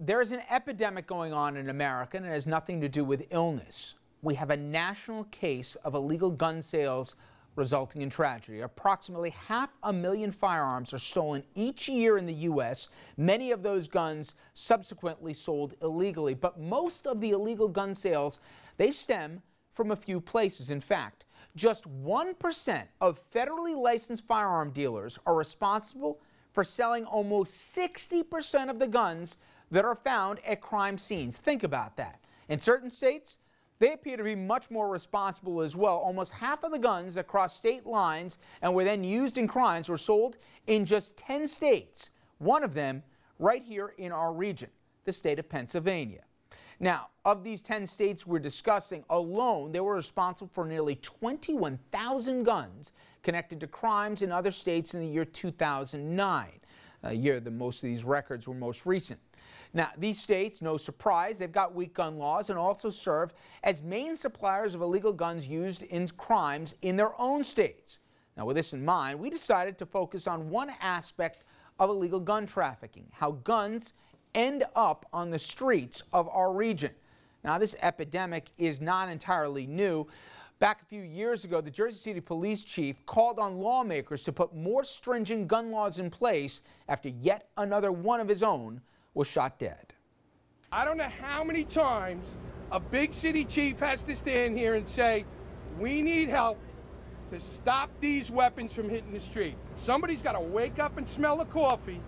There's an epidemic going on in America, and it has nothing to do with illness. We have a national case of illegal gun sales resulting in tragedy. Approximately 500,000 firearms are stolen each year in the U.S., many of those guns subsequently sold illegally. But most of the illegal gun sales, they stem from a few places. In fact, just 1% of federally licensed firearm dealers are responsible for selling almost 60% of the guns that are found at crime scenes. Think about that. In certain states, they appear to be much more responsible as well. Almost half of the guns that crossed state lines and were then used in crimes were sold in just 10 states. One of them right here in our region, the state of Pennsylvania. Now, of these 10 states we're discussing alone, they were responsible for nearly 21,000 guns connected to crimes in other states in the year 2009, a year that most of these records were most recent. Now, these states, no surprise, they've got weak gun laws and also serve as main suppliers of illegal guns used in crimes in their own states. Now, with this in mind, we decided to focus on one aspect of illegal gun trafficking, how guns end up on the streets of our region. Now, this epidemic is not entirely new. Back a few years ago, the Jersey City Police Chief called on lawmakers to put more stringent gun laws in place after yet another one of his own was shot dead. I don't know how many times a big city chief has to stand here and say, we need help to stop these weapons from hitting the street. Somebody's got to wake up and smell the coffee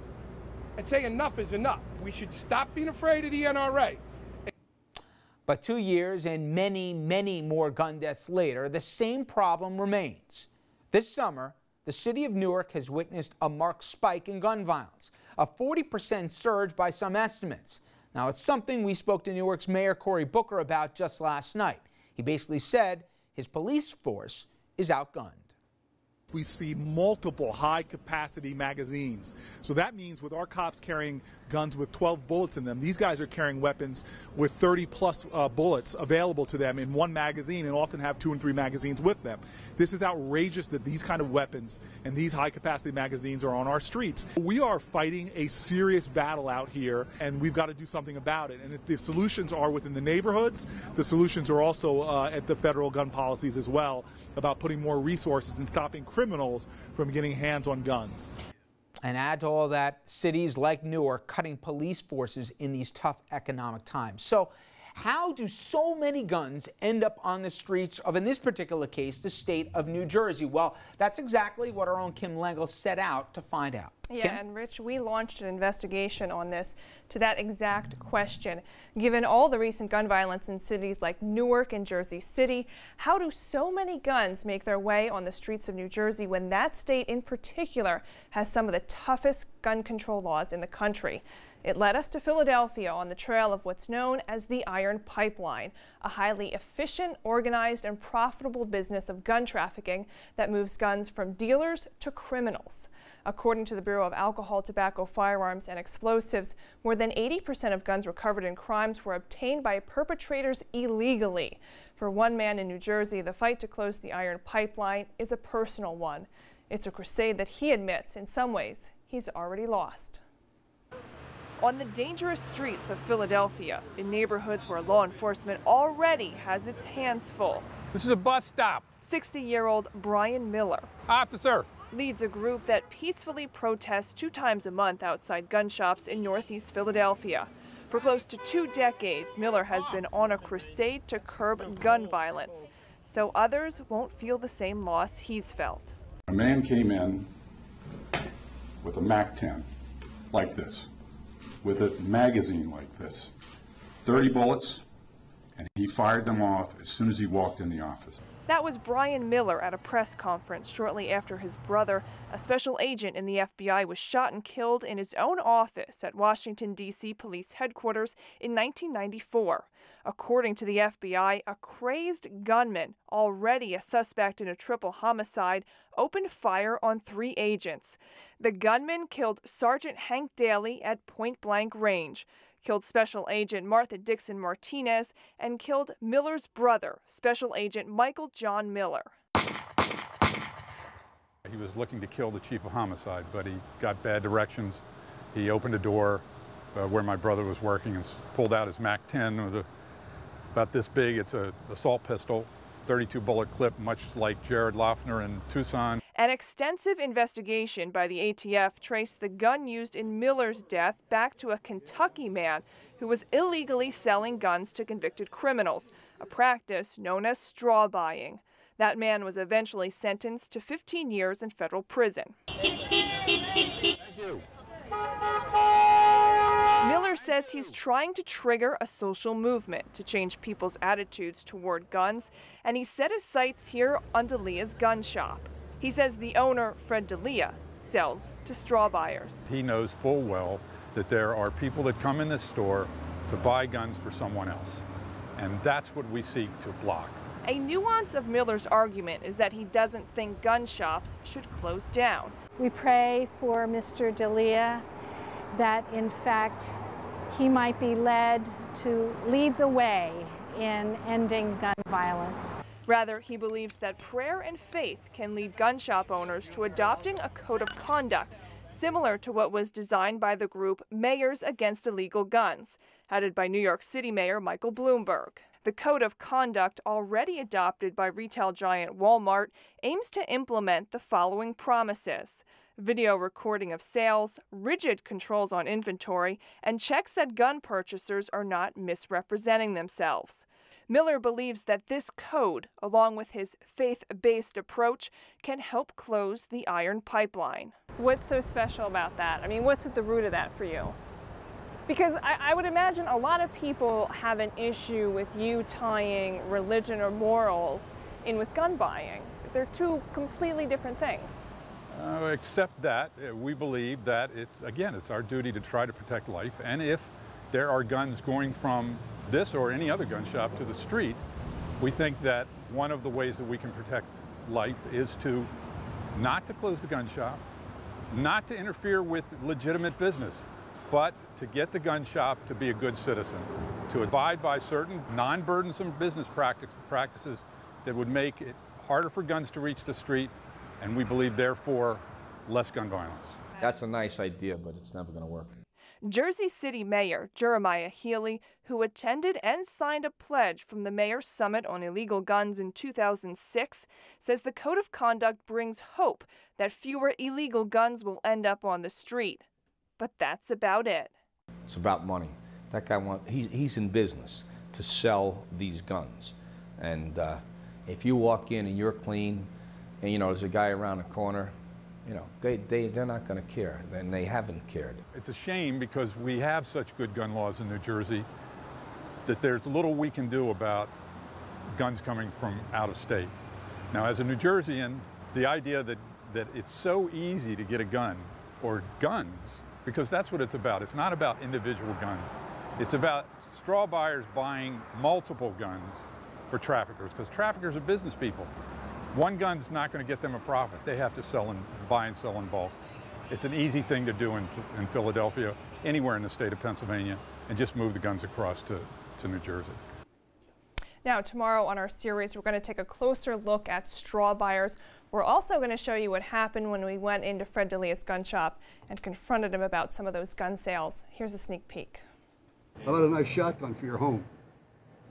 and say enough is enough. We should stop being afraid of the NRA. But 2 years and many, many more gun deaths later, the same problem remains. This summer, the city of Newark has witnessed a marked spike in gun violence, a 40% surge by some estimates. Now, it's something we spoke to Newark's Mayor Cory Booker about just last night. He basically said his police force is outgunned. We see multiple high-capacity magazines. So that means with our cops carrying guns with 12 bullets in them, these guys are carrying weapons with 30-plus bullets available to them in one magazine and often have 2 and 3 magazines with them. This is outrageous that these kind of weapons and these high-capacity magazines are on our streets. We are fighting a serious battle out here, and we've got to do something about it. And if the solutions are within the neighborhoods, the solutions are also at the federal gun policies as well, about putting more resources and stopping criminals from getting hands on guns. And add to all that, cities like Newark cutting police forces in these tough economic times. So how do so many guns end up on the streets of, in this particular case, the state of New Jersey? Well, that's exactly what our own Kim Lengel set out to find out. Yeah, Kim? and Rich, we launched an investigation on this to that exact question. Given all the recent gun violence in cities like Newark and Jersey City, how do so many guns make their way on the streets of New Jersey when that state in particular has some of the toughest gun control laws in the country? It led us to Philadelphia on the trail of what's known as the Iron Pipeline, a highly efficient, organized, and profitable business of gun trafficking that moves guns from dealers to criminals. According to the Bureau of Alcohol, Tobacco, Firearms, and Explosives, more than 80% of guns recovered in crimes were obtained by perpetrators illegally. For one man in New Jersey, the fight to close the Iron Pipeline is a personal one. It's a crusade that he admits, in some ways, he's already lost. On the dangerous streets of Philadelphia, in neighborhoods where law enforcement already has its hands full. This is a bus stop. 60-year-old Brian Miller Officer. leads a group that peacefully protests 2 times a month outside gun shops in Northeast Philadelphia. For close to 2 decades, Miller has been on a crusade to curb gun violence, so others won't feel the same loss he's felt. A man came in with a MAC-10 like this, with a magazine like this, 30 bullets, and he fired them off as soon as he walked in the office. That was Brian Miller at a press conference shortly after his brother, a special agent in the FBI, was shot and killed in his own office at Washington, D.C. Police Headquarters in 1994. According to the FBI, a crazed gunman, already a suspect in a triple homicide, opened fire on 3 agents. The gunman killed Sergeant Hank Daly at point-blank range, killed Special Agent Martha Dixon Martinez, and killed Miller's brother, Special Agent Michael John Miller. He was looking to kill the chief of homicide, but he got bad directions. He opened a door where my brother was working and pulled out his MAC-10. It was about this big. It's an assault pistol, 32 bullet clip, much like Jared Loughner in Tucson. An extensive investigation by the ATF traced the gun used in Miller's death back to a Kentucky man who was illegally selling guns to convicted criminals, a practice known as straw buying. That man was eventually sentenced to 15 years in federal prison. Thank you. Miller says he's trying to trigger a social movement to change people's attitudes toward guns, and he set his sights here on D'Elia's gun shop. He says the owner, Fred D'Elia, sells to straw buyers. He knows full well that there are people that come in this store to buy guns for someone else, and that's what we seek to block. A nuance of Miller's argument is that he doesn't think gun shops should close down. We pray for Mr. D'Elia that, in fact, he might be led to lead the way in ending gun violence. Rather, he believes that prayer and faith can lead gun shop owners to adopting a code of conduct similar to what was designed by the group Mayors Against Illegal Guns, headed by New York City Mayor Michael Bloomberg. The code of conduct, already adopted by retail giant Walmart, aims to implement the following promises: video recording of sales, rigid controls on inventory, and checks that gun purchasers are not misrepresenting themselves. Miller believes that this code, along with his faith-based approach, can help close the iron pipeline. What's so special about that? I mean, what's at the root of that for you? Because I would imagine a lot of people have an issue with you tying religion or morals in with gun buying. They're two completely different things. Except that we believe that it's our duty to try to protect life, and if there are guns going from this or any other gun shop to the street, we think that one of the ways that we can protect life is to not to close the gun shop, not to interfere with legitimate business, but to get the gun shop to be a good citizen, to abide by certain non-burdensome business practices that would make it harder for guns to reach the street, and we believe, therefore, less gun violence. That's a nice idea, but it's never going to work. Jersey City Mayor Jeremiah Healy, who attended and signed a pledge from the Mayor's Summit on Illegal Guns in 2006, says the Code of Conduct brings hope that fewer illegal guns will end up on the street. But that's about it. It's about money. That guy he's in business to sell these guns. And if you walk in and you're clean, and there's a guy around the corner, they're not going to care, and they haven't cared. It's a shame because we have such good gun laws in New Jersey that there's little we can do about guns coming from out of state. Now, as a New Jerseyan, the idea that it's so easy to get a gun or guns, because that's what it's about. It's not about individual guns. It's about straw buyers buying multiple guns for traffickers, because traffickers are business people. One gun's not going to get them a profit. They have to buy and sell in bulk. It's an easy thing to do in Philadelphia, anywhere in the state of Pennsylvania, and just move the guns across to New Jersey. Now, tomorrow on our series, we're going to take a closer look at straw buyers. We're also going to show you what happened when we went into Fred D'Elia's gun shop and confronted him about some of those gun sales. Here's a sneak peek. How about a nice shotgun for your home?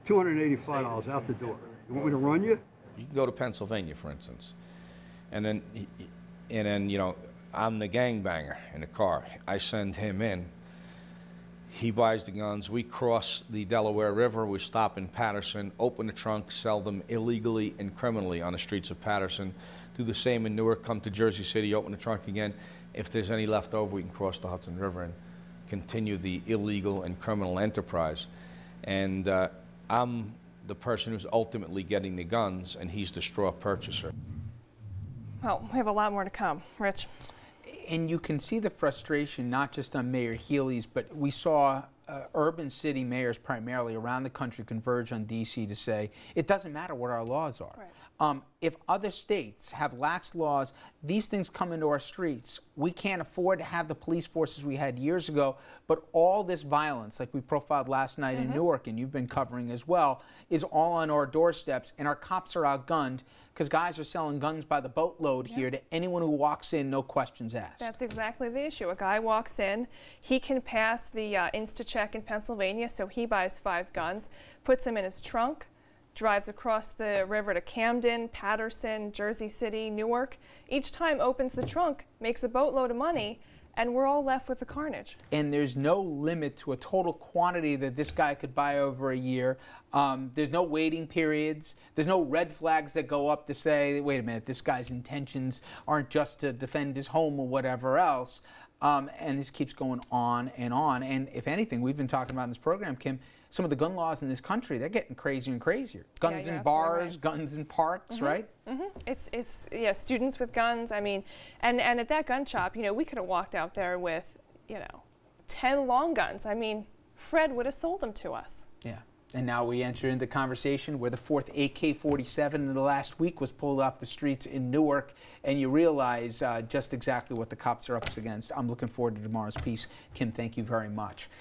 $285 out the door. You want me to run you? You can go to Pennsylvania, for instance, and then I'm the gangbanger in the car. I send him in. He buys the guns. We cross the Delaware River. We stop in Paterson, open the trunk, sell them illegally and criminally on the streets of Paterson. Do the same in Newark. Come to Jersey City, open the trunk again. If there's any left over, we can cross the Hudson River and continue the illegal and criminal enterprise. And I'm the person who's ultimately getting the guns, and he's the straw purchaser. Well, we have a lot more to come. Rich? And you can see the frustration not just on Mayor Healy's, but we saw urban city mayors primarily around the country converge on D.C. to say it doesn't matter what our laws are. Right. If other states have lax laws, these things come into our streets. We can't afford to have the police forces we had years ago, but all this violence, like we profiled last night in Newark, and you've been covering as well, is all on our doorsteps, and our cops are outgunned. because guys are selling guns by the boatload here to anyone who walks in, no questions asked. That's exactly the issue. A guy walks in, he can pass the Insta-check in Pennsylvania, so he buys 5 guns, puts them in his trunk, drives across the river to Camden, Paterson, Jersey City, Newark. Each time opens the trunk, makes a boatload of money, and we're all left with the carnage. And there's no limit to a total quantity that this guy could buy over a year. There's no waiting periods. There's no red flags that go up to say, wait a minute, this guy's intentions aren't just to defend his home or whatever else. And this keeps going on and on. And if anything, we've been talking about in this program, Kim, some of the gun laws in this country, they're getting crazier and crazier. Guns in bars, guns in parks, right? It's students with guns. I mean, and at that gun shop, you know, we could have walked out there with, 10 long guns. I mean, Fred would have sold them to us. Yeah. And now we enter into conversation where the 4th AK-47 in the last week was pulled off the streets in Newark, and you realize just exactly what the cops are up against. I'm looking forward to tomorrow's piece. Kim, thank you very much.